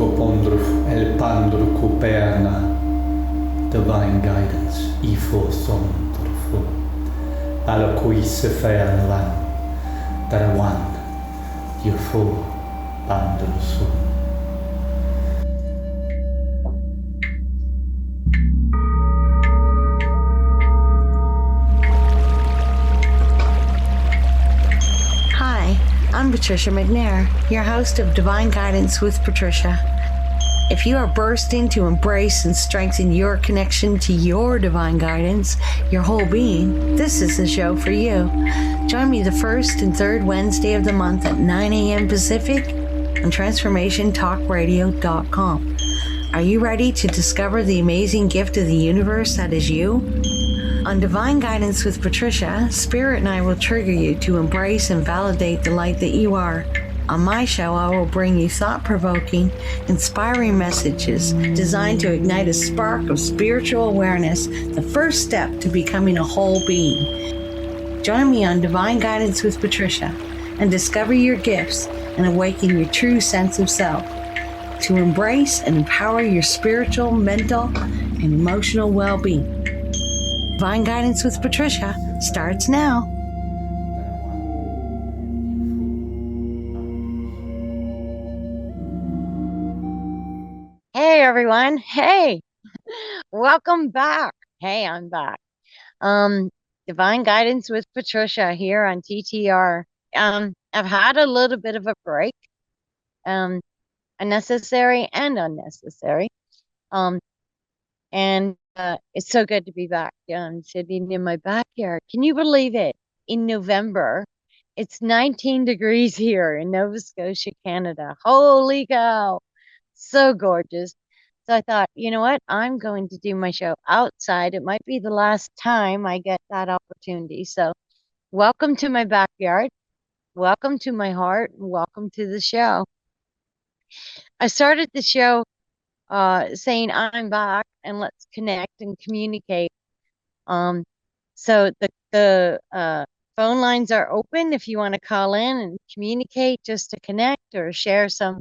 Topondruf, El Pandru Kuperna, divine guidance, Ifo Sondrufu, Alokui Sefer Lan, Darawan, Yufo Bandrusu. Hi, I'm Patricia McNair, your host of Divine Guidance with Patricia. If you are bursting to embrace and strengthen your connection to your divine guidance, your whole being, this is the show for you. Join me the first and third Wednesday of the month at 9 a.m. Pacific on transformationtalkradio.com. Are you ready to discover the amazing gift of the universe that is you? On Divine Guidance with Patricia, Spirit and I will trigger you to embrace and validate the light that you are. On my show, I will bring you thought-provoking, inspiring messages designed to ignite a spark of spiritual awareness, the first step to becoming a whole being. Join me on Divine Guidance with Patricia and discover your gifts and awaken your true sense of self to embrace and empower your spiritual, mental, and emotional well-being. Divine Guidance with Patricia starts now. Hey everyone. Hey, welcome back. Hey, I'm back. Divine Guidance with Patricia here on TTR. I've had a little bit of a break, necessary and unnecessary. And it's so good to be back. I'm sitting in my backyard. Can you believe it? In November, it's 19 degrees here in Nova Scotia, Canada. Holy cow. So gorgeous. So I thought, you know what? I'm going to do my show outside. It might be the last time I get that opportunity. So welcome to my backyard. Welcome to my heart. And welcome to the show. I started the show saying I'm back and let's connect and communicate. So the phone lines are open if you want to call in and communicate just to connect or share some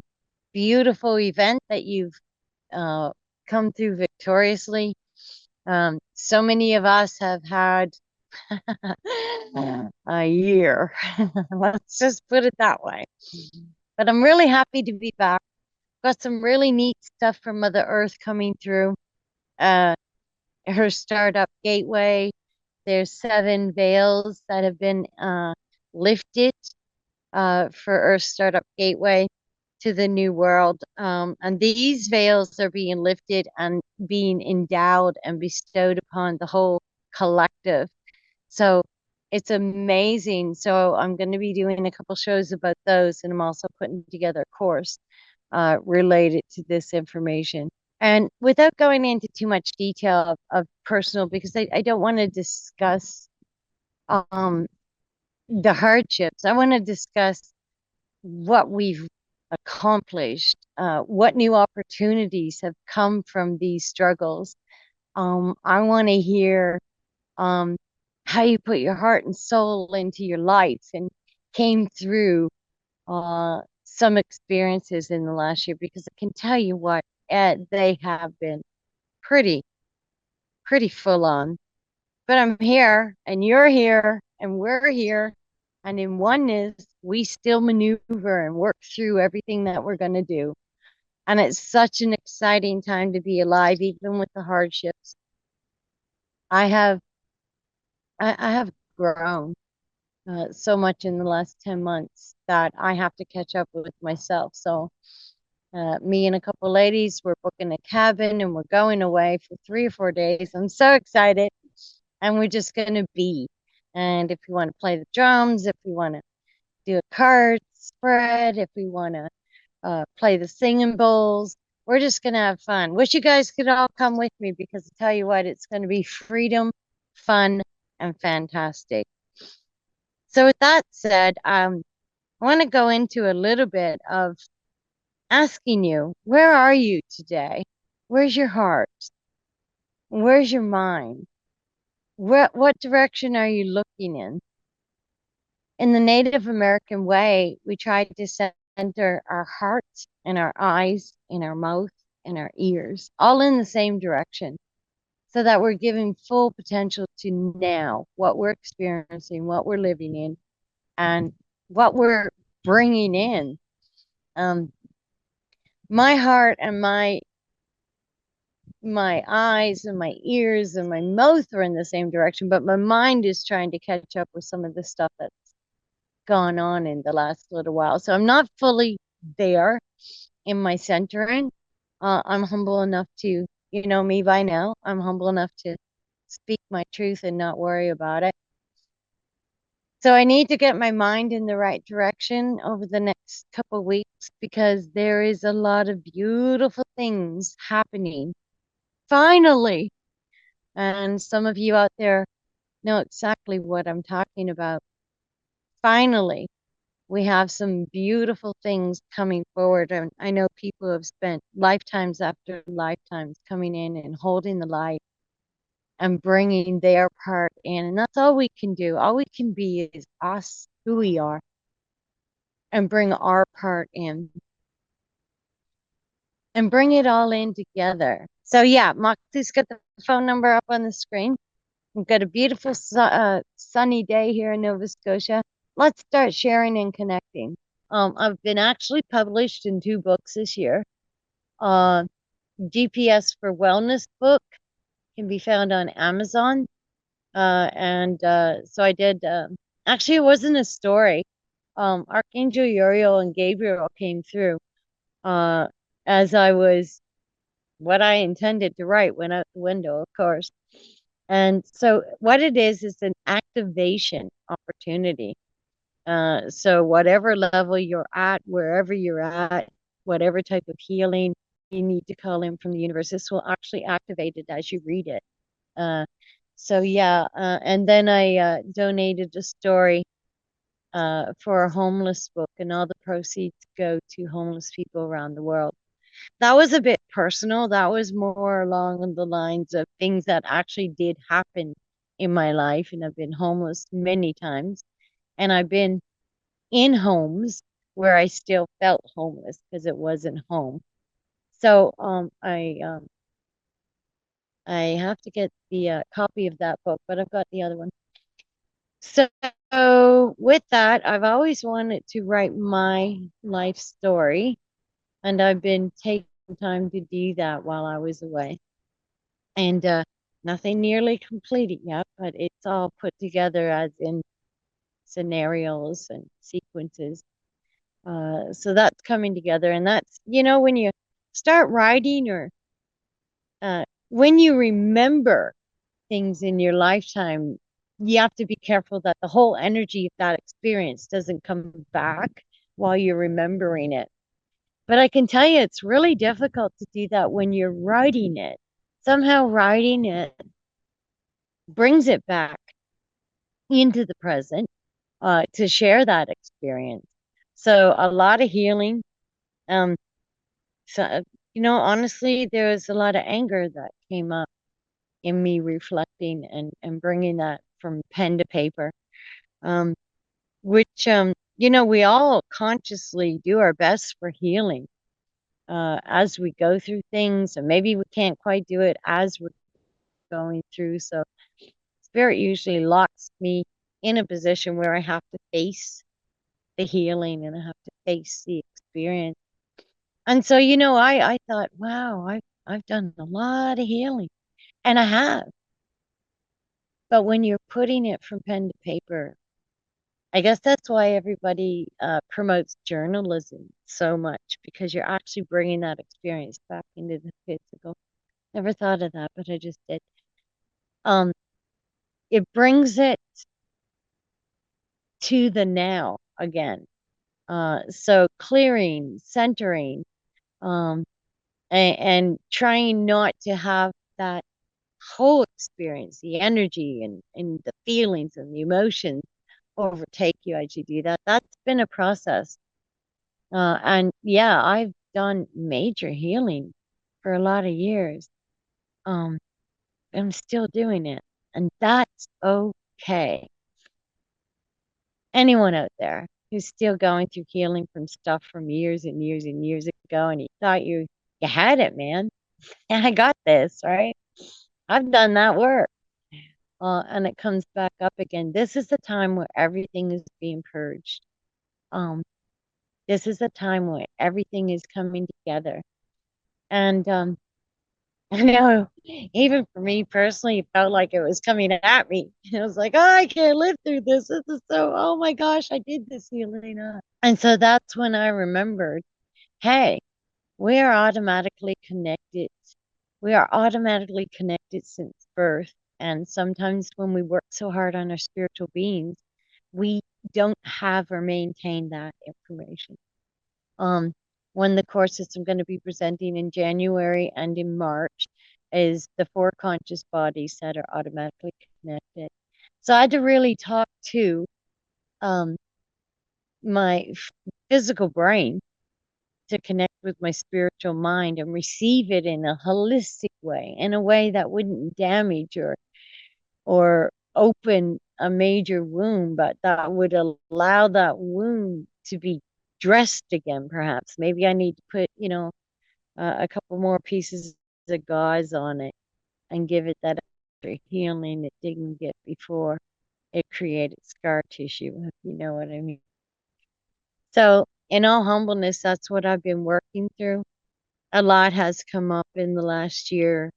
beautiful event that you've come through victoriously. So many of us have had a year. Let's just put it that way. But I'm really happy to be back. Got some really neat stuff from Mother Earth coming through. Her startup gateway. There's 7 veils that have been lifted for Earth Startup Gateway to the new world. And these veils are being lifted and being endowed and bestowed upon the whole collective. So it's amazing. So I'm going to be doing a couple shows about those, and I'm also putting together a course related to this information. And without going into too much detail of personal, because I don't want to discuss the hardships. I want to discuss what we've accomplished, what new opportunities have come from these struggles. I want to hear how you put your heart and soul into your life and came through some experiences in the last year, because I can tell you what, they have been pretty full on. But I'm here and you're here and we're here, and in oneness we still maneuver and work through everything that we're going to do. And it's such an exciting time to be alive, even with the hardships. I have grown so much in the last 10 months that I have to catch up with myself. So me and a couple ladies, we're booking a cabin and we're going away for 3 or 4 days. I'm so excited. And we're just going to be. And if we want to play the drums, if we want to do a card spread, if we want to play the singing bowls, we're just going to have fun. Wish you guys could all come with me, because I tell you what, it's going to be freedom, fun, and fantastic. So with that said, I want to go into a little bit of asking you, where are you today? Where's your heart? Where's your mind? What direction are you looking in? In the Native American way, we try to send center our hearts and our eyes and our mouth and our ears all in the same direction so that we're giving full potential to now what we're experiencing, what we're living in, and what we're bringing in. Um, my heart and my eyes and my ears and my mouth are in the same direction, but my mind is trying to catch up with some of the stuff that's gone on in the last little while. So I'm not fully there in my centering. I'm humble enough to, you know me by now, I'm humble enough to speak my truth and not worry about it. So I need to get my mind in the right direction over the next couple of weeks because there is a lot of beautiful things happening. Finally. And some of you out there know exactly what I'm talking about. Finally, we have some beautiful things coming forward. And I know people have spent lifetimes after lifetimes coming in and holding the light and bringing their part in. And that's all we can do. All we can be is us, who we are, and bring our part in and bring it all in together. So, yeah, Moxie's got the phone number up on the screen. We've got a beautiful sunny day here in Nova Scotia. Let's start sharing and connecting. I've been actually published in 2 books this year. GPS for Wellness book can be found on Amazon. So I did, actually, it wasn't a story. Archangel Uriel and Gabriel came through as I was what I intended to write went out the window, of course. And so what it is an activation opportunity. So whatever level you're at, wherever you're at, whatever type of healing you need to call in from the universe, this will actually activate it as you read it. So yeah, and then I donated a story for a homeless book, and all the proceeds go to homeless people around the world. That was a bit personal. That was more along the lines of things that actually did happen in my life. And I've been homeless many times. And I've been in homes where I still felt homeless because it wasn't home. So I have to get the copy of that book, but I've got the other one. So with that, I've always wanted to write my life story, and I've been taking time to do that while I was away. And nothing nearly completed yet, but it's all put together as in scenarios and sequences. So that's coming together, and that's, you know, when you start writing or when you remember things in your lifetime, you have to be careful that the whole energy of that experience doesn't come back while you're remembering it. But I can tell you, it's really difficult to do that when you're writing it. Somehow writing it brings it back into the present to share that experience. So a lot of healing. Um, so, you know, honestly, there was a lot of anger that came up in me reflecting and bringing that from pen to paper, which, you know, we all consciously do our best for healing as we go through things, and maybe we can't quite do it as we're going through. So spirit usually locks me in a position where I have to face the healing and I have to face the experience. And so, you know, I thought, wow, I've done a lot of healing, and I have. But when you're putting it from pen to paper, I guess that's why everybody promotes journalism so much, because you're actually bringing that experience back into the physical. Never thought of that, but I just did. Um, it brings it to the now again. So clearing, centering, um, and trying not to have that whole experience, the energy and the feelings and the emotions overtake you as you do that. That's been a process. And yeah, I've done major healing for a lot of years. Um, I'm still doing it, and that's okay. Anyone out there, who's still going through healing from stuff from years and years and years ago, and you thought you had it, man. And I got this, right? I've done that work. And it comes back up again. This is the time where everything is being purged. Um, this is the time where everything is coming together. And I know, even for me personally, it felt like it was coming at me. I was like, oh, I can't live through this. This is so, oh my gosh, I did this healing. And so that's when I remembered, hey, we are automatically connected. We are automatically connected since birth. And sometimes when we work so hard on our spiritual beings, we don't have or maintain that information. One of the courses I'm going to be presenting in January and in March is the 4 conscious bodies that are automatically connected. So I had to really talk to um, my physical brain to connect with my spiritual mind and receive it in a holistic way, in a way that wouldn't damage or open a major wound, but that would allow that wound to be dressed again, perhaps. Maybe I need to put, a couple more pieces of gauze on it and give it that extra healing it didn't get before it created scar tissue, if you know what I mean. So, in all humbleness, that's what I've been working through. A lot has come up in the last year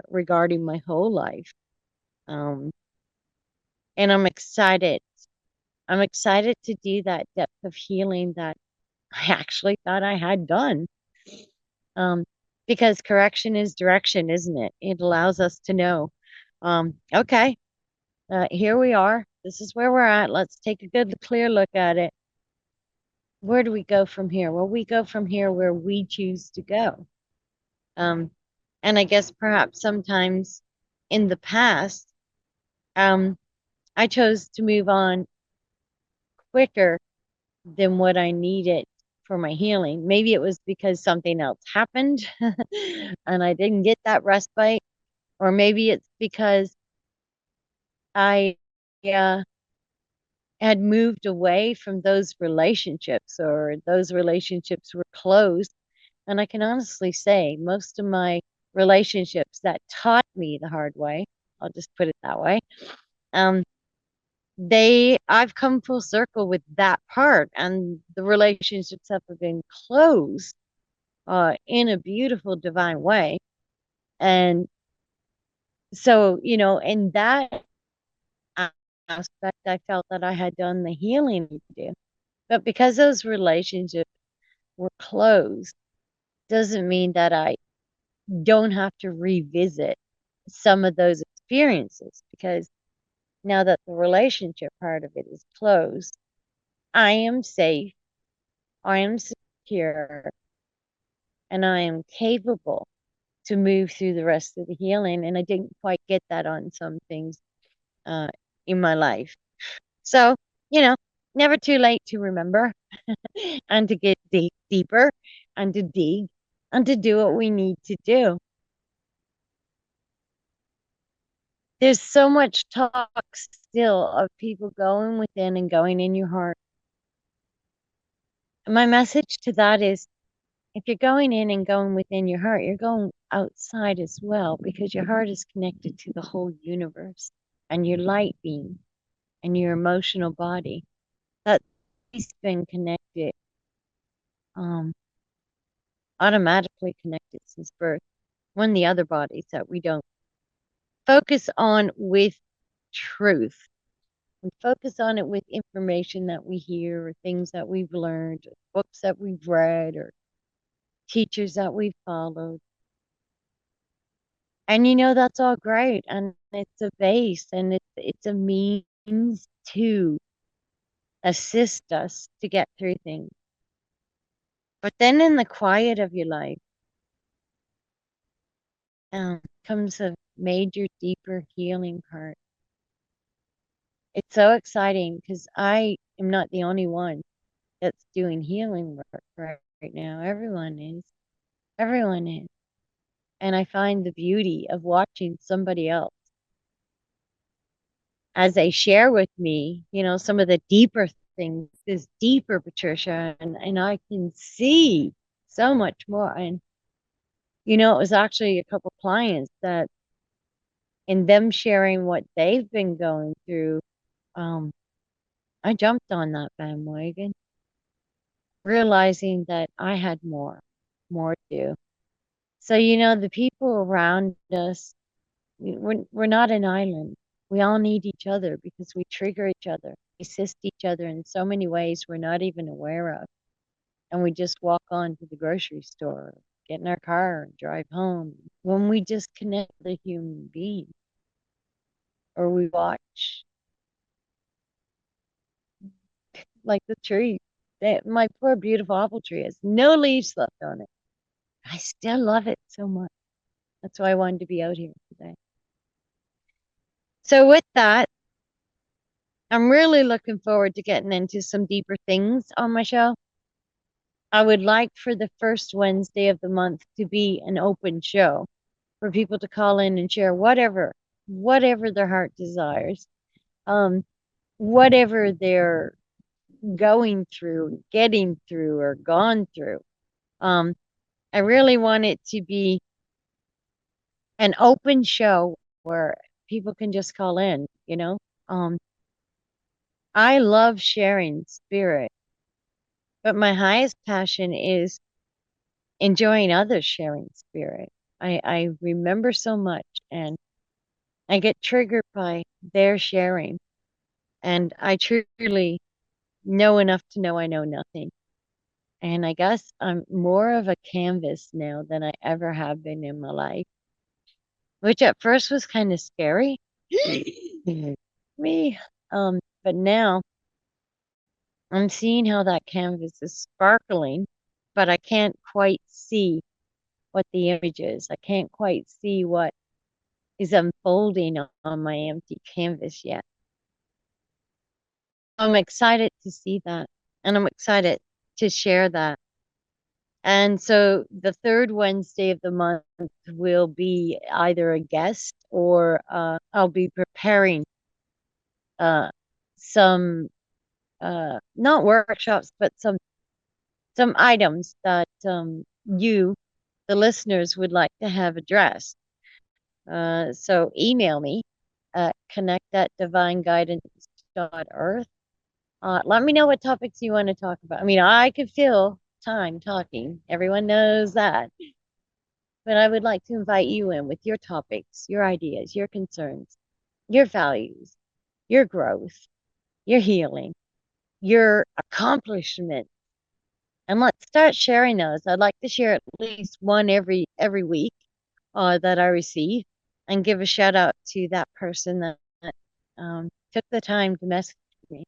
regarding my whole life. Um, and I'm excited. I'm excited to do that depth of healing that I actually thought I had done. Um, because correction is direction, isn't it? It allows us to know, okay, here we are. This is where we're at. Let's take a good, clear look at it. Where do we go from here? Well, we go from here where we choose to go. And I guess perhaps sometimes in the past, I chose to move on quicker than what I needed for my healing. Maybe it was because something else happened and I didn't get that respite, or maybe it's because I had moved away from those relationships, or those relationships were closed. And I can honestly say most of my relationships that taught me the hard way, I'll just put it that way, um, I've come full circle with that part, and the relationships have been closed in a beautiful divine way. And so, in that aspect, I felt that I had done the healing to do. But because those relationships were closed, doesn't mean that I don't have to revisit some of those experiences, because now that the relationship part of it is closed, I am safe, I am secure, and I am capable to move through the rest of the healing. And I didn't quite get that on some things uh, in my life. So, you know, never too late to remember and to get deeper and to dig and to do what we need to do. There's so much talk still of people going within and going in your heart. My message to that is, if you're going in and going within your heart, you're going outside as well, because your heart is connected to the whole universe and your light being and your emotional body. That's been connected, um, automatically connected since birth. One of the other bodies that we don't focus on with truth. We focus on it with information that we hear, or things that we've learned, or books that we've read, or teachers that we've followed. And that's all great, and it's a base, and it's a means to assist us to get through things. But then in the quiet of your life, comes a major, deeper healing part. It's so exciting because I am not the only one that's doing healing work right now. Everyone is. Everyone is. And I find the beauty of watching somebody else as they share with me, some of the deeper things is deeper, Patricia, and I can see so much more. And it was actually a couple clients that in them sharing what they've been going through, um, I jumped on that bandwagon, realizing that I had more to do. So, the people around us, we're not an island. We all need each other because we trigger each other, assist each other in so many ways we're not even aware of. And we just walk on to the grocery store, get in our car, and drive home. When we just connect with a human being, or we watch like the tree. My poor beautiful apple tree has no leaves left on it. I still love it so much. That's why I wanted to be out here today. So with that, I'm really looking forward to getting into some deeper things on my show. I would like for the first Wednesday of the month to be an open show for people to call in and share whatever their heart desires, um, whatever they're going through, getting through, or gone through. I really want it to be an open show where people can just call in. I love sharing spirit, but my highest passion is enjoying others sharing spirit. I remember so much and I get triggered by their sharing. And I truly know enough to know I know nothing. And I guess I'm more of a canvas now than I ever have been in my life, which at first was kind of scary. Me. But now I'm seeing how that canvas is sparkling, but I can't quite see what the image is. I can't quite see what is unfolding on my empty canvas yet. I'm excited to see that, and I'm excited to share that. And so the third Wednesday of the month will be either a guest or I'll be preparing some not workshops, but some items that you, the listeners, would like to have addressed. So email me at connect@divineguidance.earth. Let me know what topics you want to talk about. I mean, I could fill time talking. Everyone knows that. But I would like to invite you in with your topics, your ideas, your concerns, your values, your growth, your healing, your accomplishment. And let's start sharing those. I'd like to share at least one every week that I receive and give a shout out to that person that took the time to message me.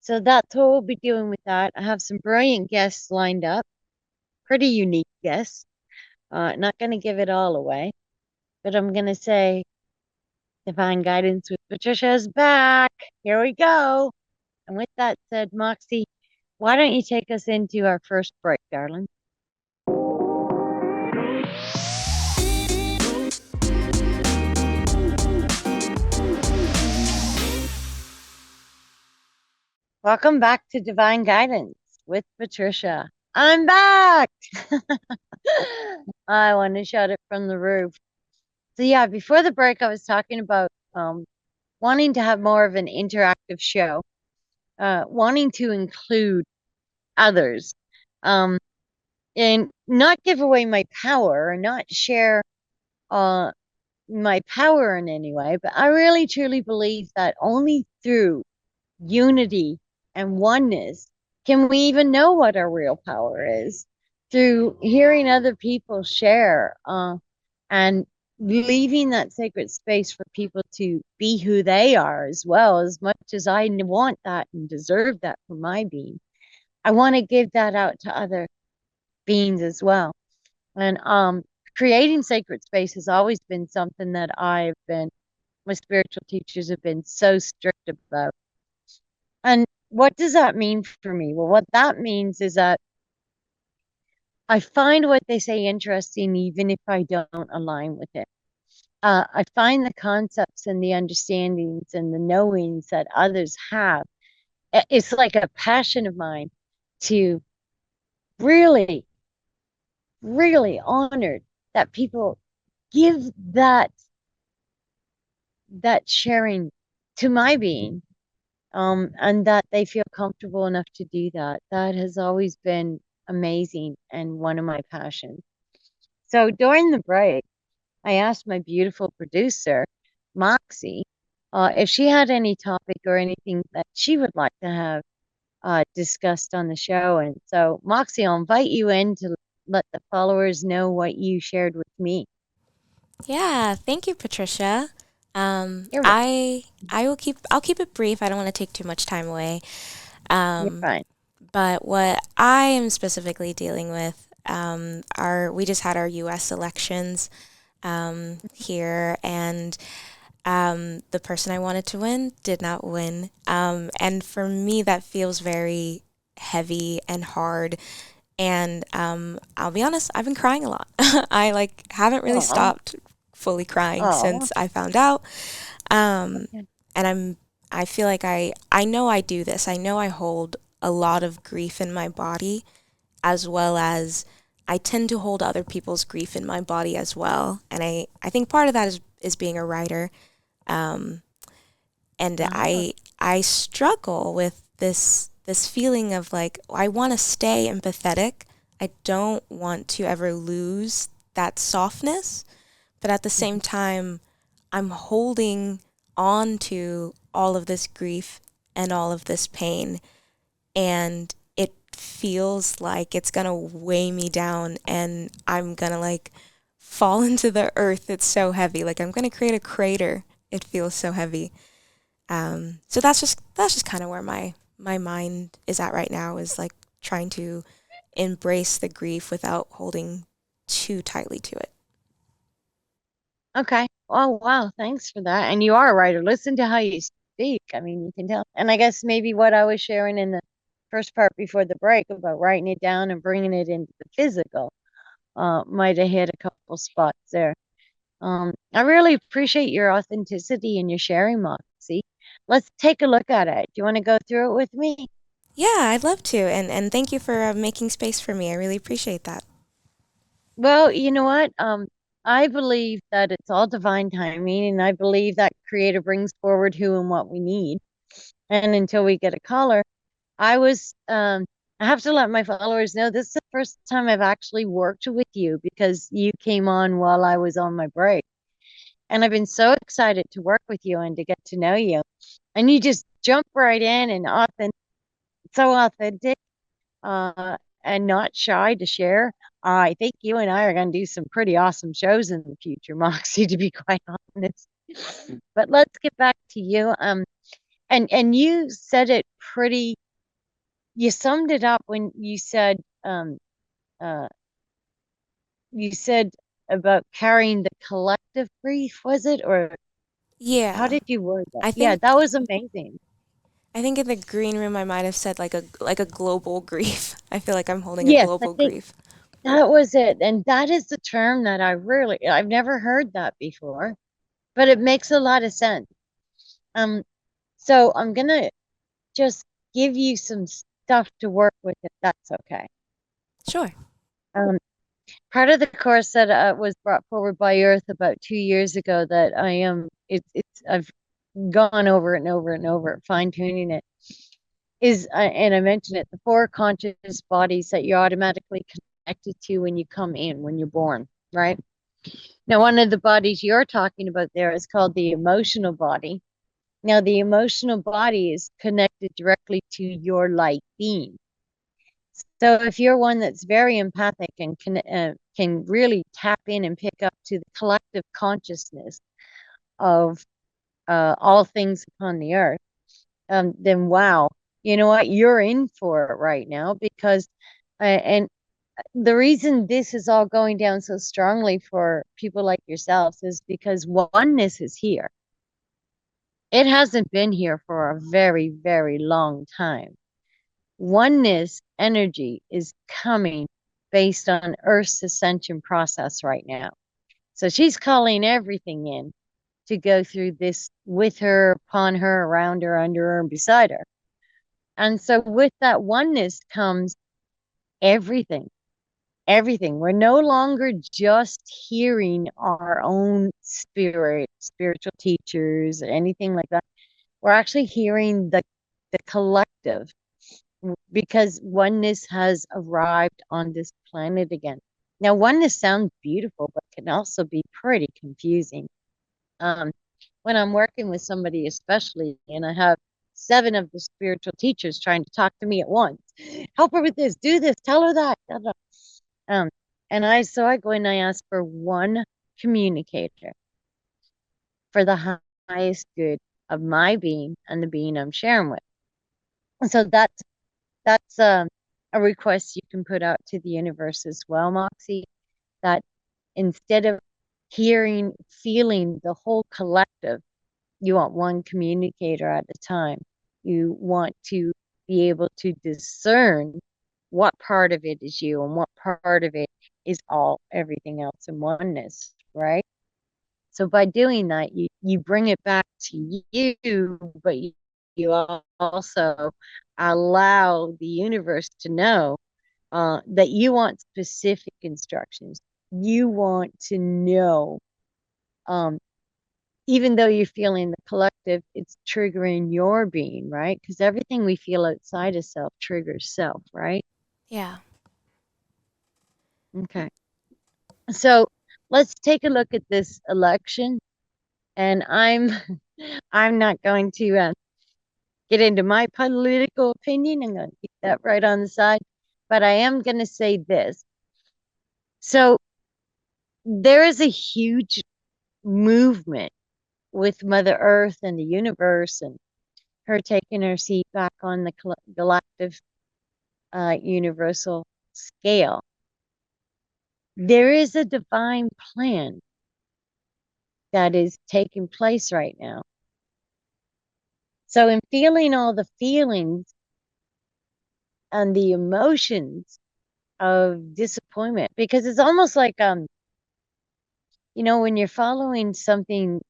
So that's what we'll be doing with that. I have some brilliant guests lined up, pretty unique guests. Not going to give it all away, but I'm going to say Divine Guidance with Patricia is back. Here we go. And with that said, Moxie, why don't you take us into our first break, darling? Welcome back to Divine Guidance with Patricia. I'm back. I want to shout it from the roof. So yeah, before the break, I was talking about wanting to have more of an interactive show, wanting to include others, and not give away my power and not share my power in any way. But I really truly believe that only through unity and oneness can we even know what our real power is, through hearing other people share and leaving that sacred space for people to be who they are as well, as much as I want that and deserve that for my being. I want to give that out to other beings as well. And creating sacred space has always been something that my spiritual teachers have been so strict about. And what does that mean for me? Well, what that means is that I find what they say interesting, even if I don't align with it. I find the concepts and the understandings and the knowings that others have it's like a passion of mine to really, really honored that people give that that sharing to my being, and that they feel comfortable enough to do that. That has always been amazing and one of my passions. So during the break, I asked my beautiful producer, Moxie, if she had any topic or anything that she would like to have discussed on the show. And so, Moxie, I'll invite you in to let the followers know what you shared with me. Yeah, thank you, Patricia. You're right. I'll keep it brief. I don't want to take too much time away. You're Um, fine. but what I am specifically dealing with are we just had our U.S. elections here, and the person I wanted to win did not win. And for me, that feels very heavy and hard. And I'll be honest, I've been crying a lot. I haven't really Oh, stopped fully crying oh, since I found out. Um, okay. and I feel like I know I do this. I know I hold a lot of grief in my body, as well as I tend to hold other people's grief in my body as well. And I think part of that is being a writer. Um, and Ah, I struggle with this feeling of like I want to stay empathetic. I don't want to ever lose that softness, but at the same mhm. time I'm holding on to all of this grief and all of this pain, and it feels like it's going to weigh me down and I'm going to fall into the earth. It's so heavy. Like I'm going to create a crater. It feels so heavy. So that's just kind of where my mind is at right now, is like trying to embrace the grief without holding too tightly to it. Okay. Oh, wow. Thanks for that. And you are a writer. Listen to how you speak. I mean, you can tell. And I guess maybe what I was sharing in the first part before the break about writing it down and bringing it into the physical might have hit a couple spots there. I really appreciate your authenticity and your sharing, Moxie. Let's take a look at it. Do you want to go through it with me? Yeah, I'd love to, and thank you for making space for me. I really appreciate that. Well, you know what? I believe that it's all divine timing, and I believe that Creator brings forward who and what we need. And until we get a caller, I was, I have to let my followers know this is the first time I've actually worked with you because you came on while I was on my break. And I've been so excited to work with you and to get to know you. And you just jump right in and so authentic, and not shy to share. I think you and I are going to do some pretty awesome shows in the future, Moxie, to be quite honest. But let's get back to you. And you said it pretty. You summed it up when uh, you said about carrying the collective grief, was it? Or how Yeah, did you word that? I Yeah, think that was amazing. I think in the green room I might have said like a global grief. I feel like I'm holding a Yes, I global think grief. that was it. And that is the term that I've never heard that before, but it makes a lot of sense. Um, so I'm gonna just give you some stuff to work with if that's okay. Sure. Um, Part of the course that was brought forward by Earth about 2 years ago that I am it's I've gone over it and over and over, fine tuning it, is and I mentioned it, the four conscious bodies that you're automatically connected to when you come in, when you're born, right? Now, one of the bodies you're talking about there is called the emotional body. Now, the emotional body is connected directly to your light being. So if you're one that's very empathic and can really tap in and pick up to the collective consciousness of all things upon the earth, then wow, you know what? You're in for it right now because, and the reason this is all going down so strongly for people like yourselves is because oneness is here. It hasn't been here for a very, very long time. Oneness energy is coming based on Earth's ascension process right now. So she's calling everything in to go through this with her, upon her, around her, under her, and beside her. And so with that oneness comes everything. Everything. We're no longer just hearing our own spiritual teachers, or anything like that. We're actually hearing the collective, because oneness has arrived on this planet again. Now, oneness sounds beautiful, but can also be pretty confusing. When I'm working with somebody, especially, and I have 7 of the spiritual teachers trying to talk to me at once, help her with this, do this, tell her that. Blah, blah. And I go and I ask for one communicator for the highest good of my being and the being I'm sharing with. And so that's a request you can put out to the universe as well, Moxie, that instead of feeling the whole collective, you want one communicator at a time. You want to be able to discern what part of it is you and what part of it is everything else in oneness, right? So by doing that, you bring it back to you, but you also allow the universe to know that you want specific instructions. You want to know, even though you're feeling the collective, it's triggering your being, right? Because everything we feel outside of self triggers self, right? Yeah. Okay. So let's take a look at this election. And I'm not going to get into my political opinion. I'm going to keep that right on the side. But I am going to say this. So there is a huge movement with Mother Earth and the universe, and her taking her seat back on the galactic universal scale. There is a divine plan that is taking place right now. So in feeling all the feelings and the emotions of disappointment, because it's almost like when you're following something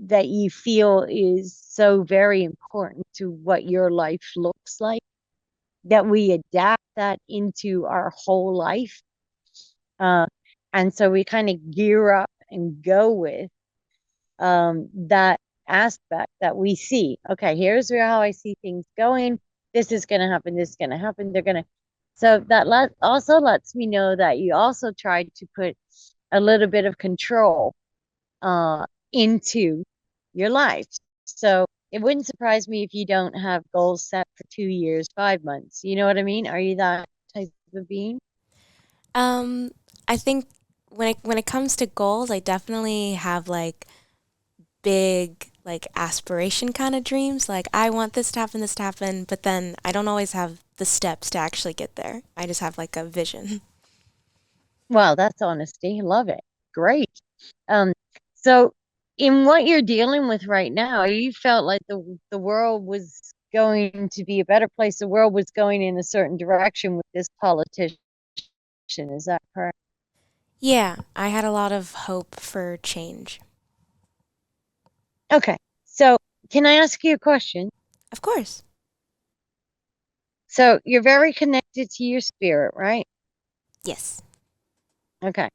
that you feel is so very important to what your life looks like, that we adapt that into our whole life. And so we kind of gear up and go with that aspect that we see. Okay, here's how I see things going. This is going to happen. This is going to happen. So that also lets me know that you also tried to put a little bit of control into your life. So it wouldn't surprise me if you don't have goals set for 2 years, 5 months. You know what I mean? Are you that type of being? I think when it comes to goals, I definitely have like big like aspiration kind of dreams. Like I want this to happen, but then I don't always have the steps to actually get there. I just have like a vision. Well, that's honesty. Love it. Great. So in what you're dealing with right now, you felt like the world was going to be a better place. The world was going in a certain direction with this politician. Is that correct? Yeah, I had a lot of hope for change. Okay. So can I ask you a question? Of course. So you're very connected to your spirit, right? Yes. Okay.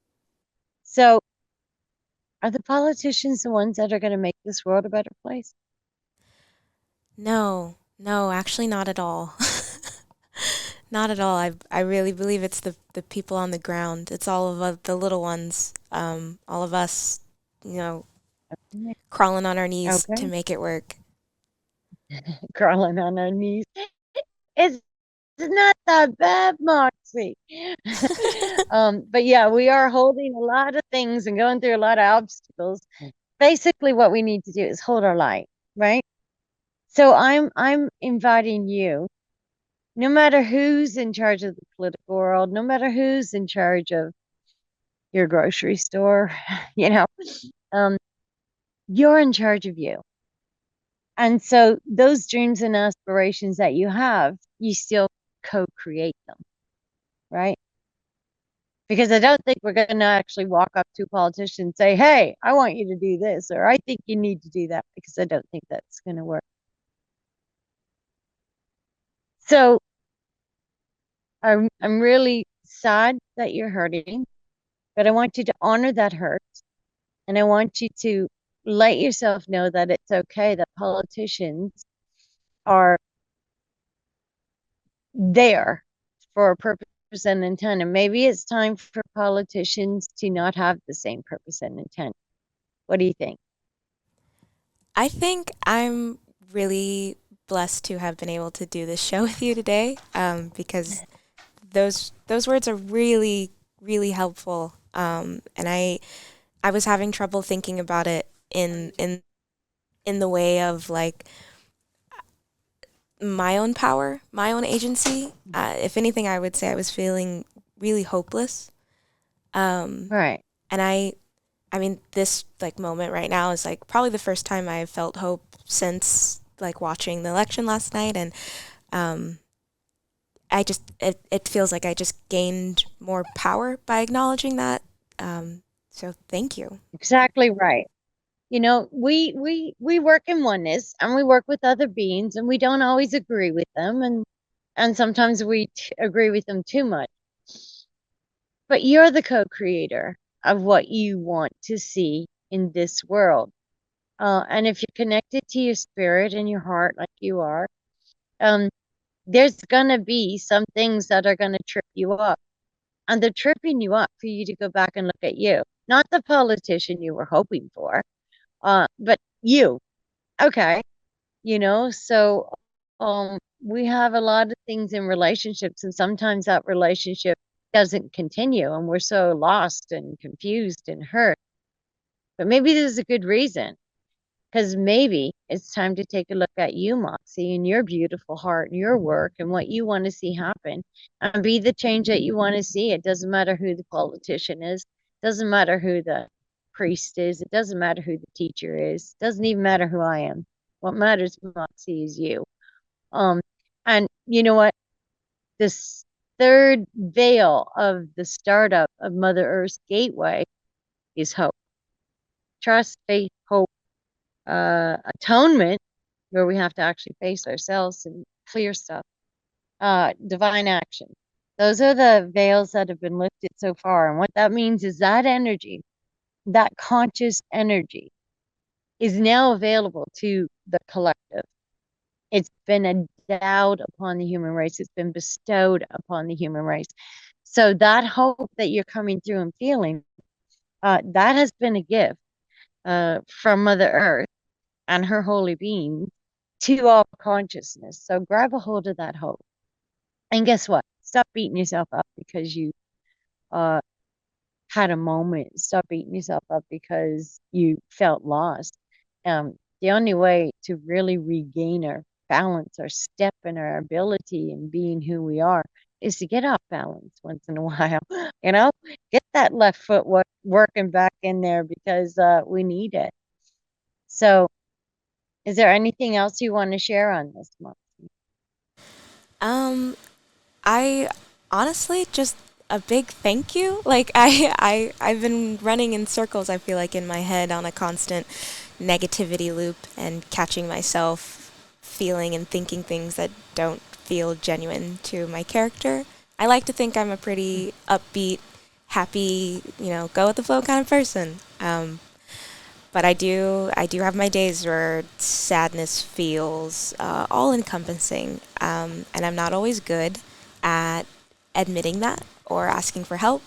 So are the politicians the ones that are going to make this world a better place? No, actually not at all. Not at all. I really believe it's the people on the ground. It's all of the little ones, all of us, you know, crawling on our knees to Okay. make it work. Crawling on our knees. It's not that bad, Moxie. But yeah, we are holding a lot of things and going through a lot of obstacles. Basically, what we need to do is hold our light, right? So I'm inviting you, no matter who's in charge of the political world, no matter who's in charge of your grocery store, you know, um, you're in charge of you. And so those dreams and aspirations that you have, you still co-create them, right? Because I don't think we're going to actually walk up to a politician and say, hey, I want you to do this, or I think you need to do that, because I don't think that's going to work. So I'm really sad that you're hurting, but I want you to honor that hurt. And I want you to let yourself know that it's okay, that politicians are there for a purpose and intent. And maybe it's time for politicians to not have the same purpose and intent. What do you think? I think I'm really blessed to have been able to do this show with you today, because those words are really really helpful. And I was having trouble thinking about it in the way of like my own power, my own agency. If anything, I would say I was feeling really hopeless. Right. And I mean, this like moment right now is like probably the first time I've felt hope since like watching the election last night, and um, it feels like I just gained more power by acknowledging that. So thank you. Exactly right. You know, we work in oneness and we work with other beings and we don't always agree with them, and sometimes we agree with them too much. But you're the co-creator of what you want to see in this world. And if you're connected to your spirit and your heart like you are, um, there's gonna be some things that are gonna trip you up. And they're tripping you up for you to go back and look at you. Not the politician you were hoping for, but you. Okay. So we have a lot of things in relationships, and sometimes that relationship doesn't continue and we're so lost and confused and hurt. But maybe there's a good reason, because maybe it's time to take a look at you, Moxie, and your beautiful heart and your work and what you want to see happen, and be the change that you want to see. It doesn't matter who the politician is, it doesn't matter who the priest is, it doesn't matter who the teacher is, it doesn't even matter who I am. What matters, Moxie, is you. Um, and you know what? This third veil of the startup of Mother Earth's gateway is hope. Trust, faith, hope, atonement, where we have to actually face ourselves and clear stuff. Divine action. Those are the veils that have been lifted so far. And what that means is that energy, that conscious energy, is now available to the collective. It's been endowed upon the human race. It's been bestowed upon the human race. So that hope that you're coming through and feeling, that has been a gift from Mother Earth and her holy beings to all consciousness. So grab a hold of that hope. And guess what? Stop beating yourself up because you uh, had a moment. Stop beating yourself up because you felt lost. The only way to really regain our balance, our step, and our ability in being who we are is to get off balance once in a while. Get that left foot working back in there, because we need it. So, is there anything else you want to share on this month? Um, I honestly just a big thank you. Like I've been running in circles, I feel like, in my head on a constant negativity loop and catching myself feeling and thinking things that don't feel genuine to my character. I like to think I'm a pretty upbeat, happy, go with the flow kind of person. But I do have my days where sadness feels all encompassing, and I'm not always good at admitting that or asking for help.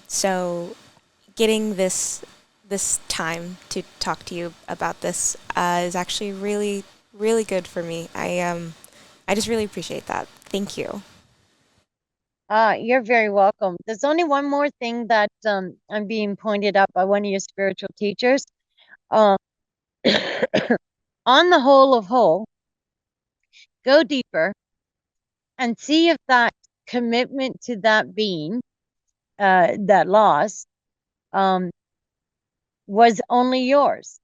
So getting this time to talk to you about this is actually really really good for me. I just really appreciate that. Thank you. You're very welcome. There's only one more thing that I'm being pointed out by one of your spiritual teachers. Uh, on the whole of whole, go deeper and see if that commitment to that being, that loss, um, was only yours,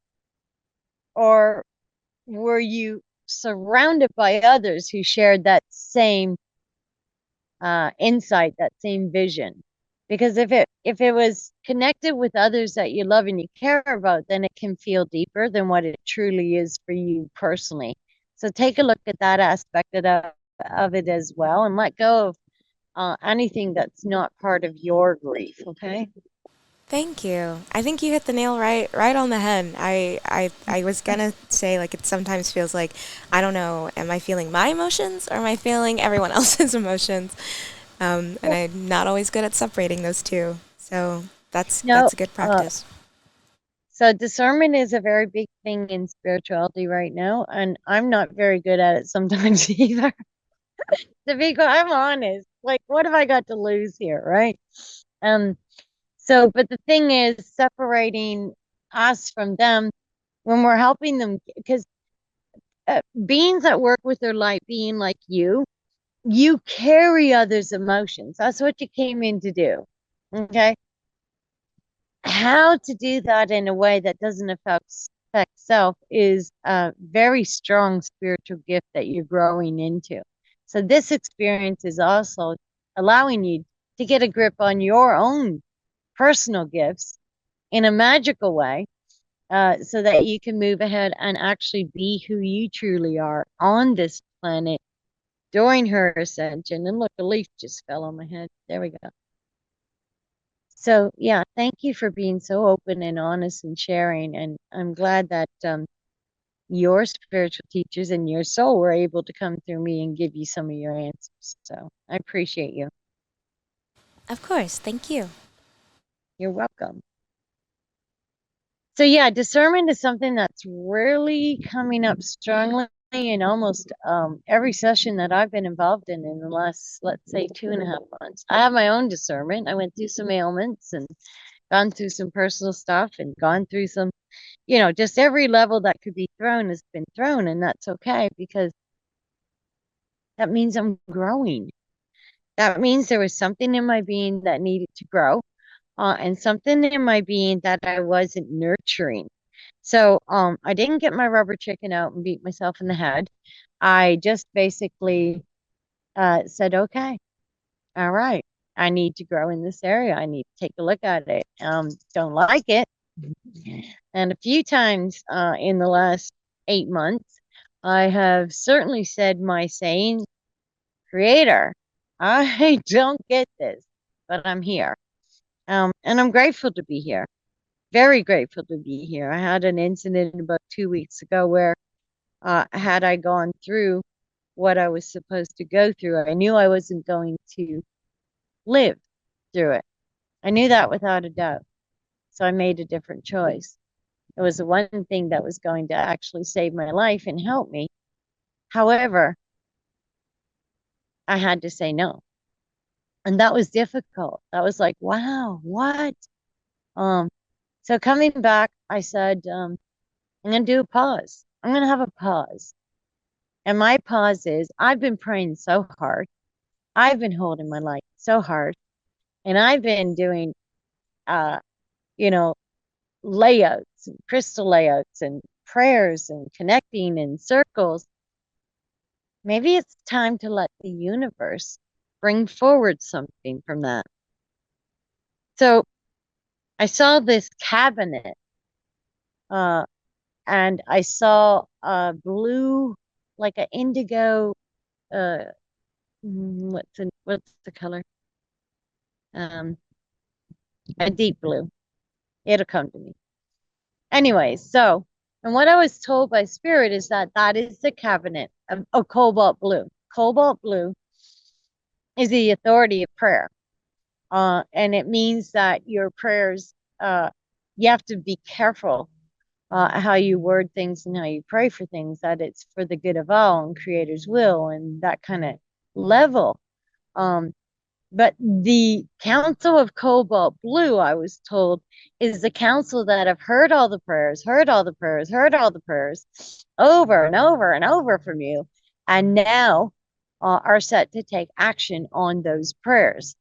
or were you surrounded by others who shared that same insight, that same vision? Because if it was connected with others that you love and you care about, then it can feel deeper than what it truly is for you personally. So take a look at that aspect of that of it as well, and let go of anything that's not part of your grief. Okay. Thank you. I think you hit the nail right on the head. I was gonna say like it sometimes feels like I don't know, am I feeling my emotions or am I feeling everyone else's emotions? And I'm not always good at separating those two. So No, that's a good practice. so discernment is a very big thing in spirituality right now, and I'm not very good at it sometimes either. I'm honest. Like, what have I got to lose here, right? Um, but the thing is, separating us from them when we're helping them, because beings that work with their light being like you carry others' emotions. That's what you came in to do. Okay. How to do that in a way that doesn't affect self is a very strong spiritual gift that you're growing into. So this experience is also allowing you to get a grip on your own personal gifts in a magical way, so that you can move ahead and actually be who you truly are on this planet during her ascension. And look, a leaf just fell on my head. There we go. So yeah, thank you for being so open and honest and sharing. And I'm glad that your spiritual teachers and your soul were able to come through me and give you some of your answers. So I appreciate you. Of course, thank you. You're welcome. So yeah, discernment is something that's really coming up strongly in almost every session that I've been involved in the last, let's say, 2.5 months. I have my own discernment. I went through some ailments and gone through some personal stuff and gone through some, just every level that could be thrown has been thrown. And that's okay, because that means I'm growing. That means there was something in my being that needed to grow, and something in my being that I wasn't nurturing. So I didn't get my rubber chicken out and beat myself in the head. I just basically said, okay, all right, I need to grow in this area. I need to take a look at it. Don't like it. And a few times in the last 8 months, I have certainly said my saying, Creator, I don't get this, but I'm here. And I'm grateful to be here. Very grateful to be here. I had an incident about 2 weeks ago where, had I gone through what I was supposed to go through, I knew I wasn't going to live through it. I knew that without a doubt. So I made a different choice. It was the one thing that was going to actually save my life and help me. However, I had to say no. And that was difficult. That was like, wow, what? Um, so coming back, I said, I'm going to do a pause. I'm going to have a pause. And my pause is I've been praying so hard. I've been holding my light so hard. And I've been doing, uh, you know, layouts and crystal layouts and prayers and connecting in circles. Maybe it's time to let the universe bring forward something from that. So I saw this cabinet, uh, and I saw a blue, like an indigo, uh, what's the color? Um, a deep blue. It'll come to me. Anyway, so, and what I was told by spirit is that that is the cabinet of cobalt blue. Cobalt blue is the authority of prayer. And it means that your prayers, you have to be careful how you word things and how you pray for things, that it's for the good of all and creator's will and that kind of level. But the Council of Cobalt Blue, I was told, is the council that have heard all the prayers, heard all the prayers, heard all the prayers over and over and over from you, and now are set to take action on those prayers.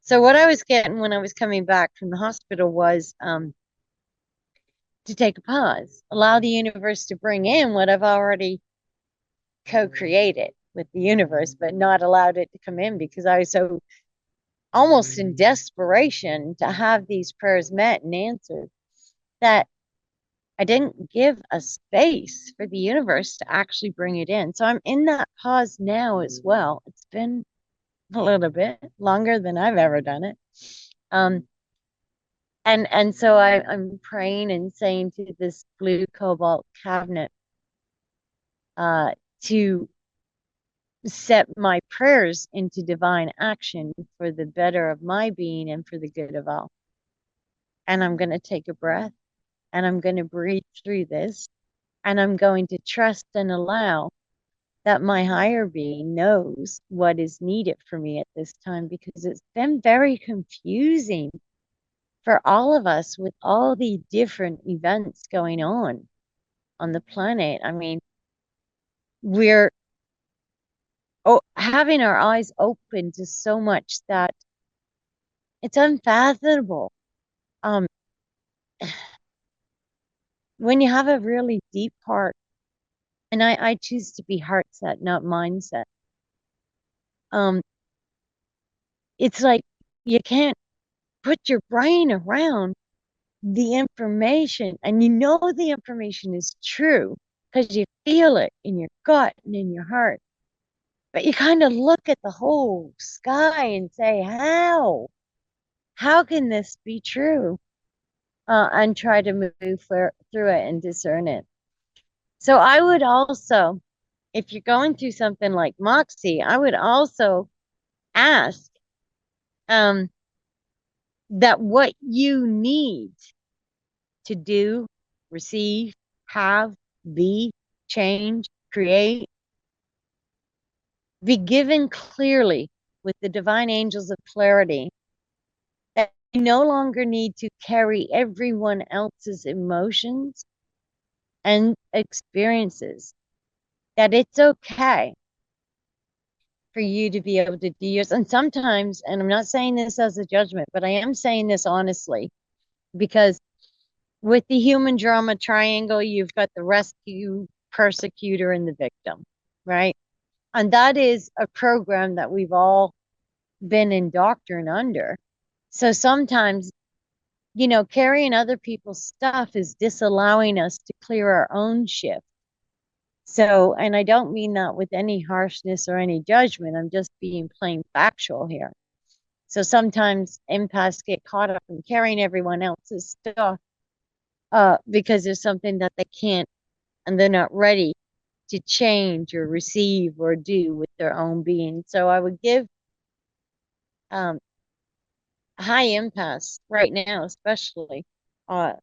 So what I was getting when I was coming back from the hospital was to take a pause, allow the universe to bring in what I've already co-created with the universe, but not allowed it to come in because I was so almost in desperation to have these prayers met and answered that I didn't give a space for the universe to actually bring it in. So I'm in that pause now as well. It's been a little bit longer than I've ever done it. And so I'm praying and saying to this blue cobalt cabinet to set my prayers into divine action for the better of my being and for the good of all. And I'm going to take a breath and I'm going to breathe through this, and I'm going to trust and allow that my higher being knows what is needed for me at this time, because it's been very confusing for all of us with all the different events going on the planet. I mean, we're having our eyes open to so much that it's unfathomable. When you have a really deep heart, and I choose to be heart set, not mindset. It's like you can't put your brain around the information, and you know the information is true because you feel it in your gut and in your heart. But you kind of look at the whole sky and say, how can this be true? And try to move through it and discern it. So I would also, if you're going through something like Moxie, I would also ask that what you need to do, receive, have, be, change, create, be given clearly with the divine angels of clarity, that you no longer need to carry everyone else's emotions and experiences, that it's okay for you to be able to do yours. And sometimes, and I'm not saying this as a judgment, but I am saying this honestly, because with the human drama triangle, you've got the rescue, persecutor, and the victim, right? And that is a program that we've all been indoctrinated under. So sometimes, carrying other people's stuff is disallowing us to clear our own shift. So, and I don't mean that with any harshness or any judgment. I'm just being plain factual here. So sometimes empaths get caught up in carrying everyone else's stuff because there's something that they can't, and they're not ready to change or receive or do with their own being. So I would give high empaths right now, especially the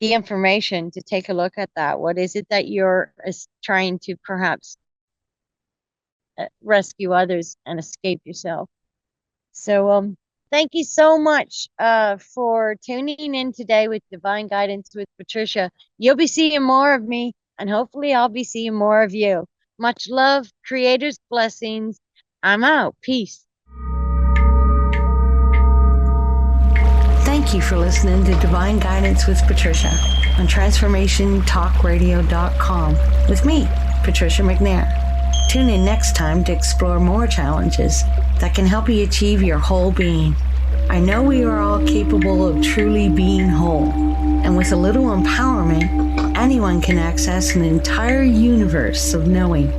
information to take a look at that. What is it that you're trying to perhaps rescue others and escape yourself? So thank you so much for tuning in today with Divine Guidance with Patricia. You'll be seeing more of me, and hopefully I'll be seeing more of you. Much love, creators, blessings. I'm out. Peace. Thank you for listening to Divine Guidance with Patricia on TransformationTalkRadio.com with me, Patricia McNair. Tune in next time to explore more challenges that can help you achieve your whole being. I know we are all capable of truly being whole, and with a little empowerment, anyone can access an entire universe of knowing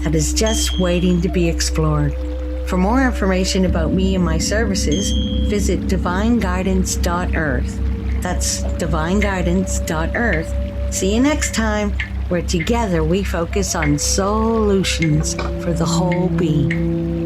that is just waiting to be explored. For more information about me and my services, visit divineguidance.earth. That's divineguidance.earth. See you next time, where together we focus on SOULutions for the whole being.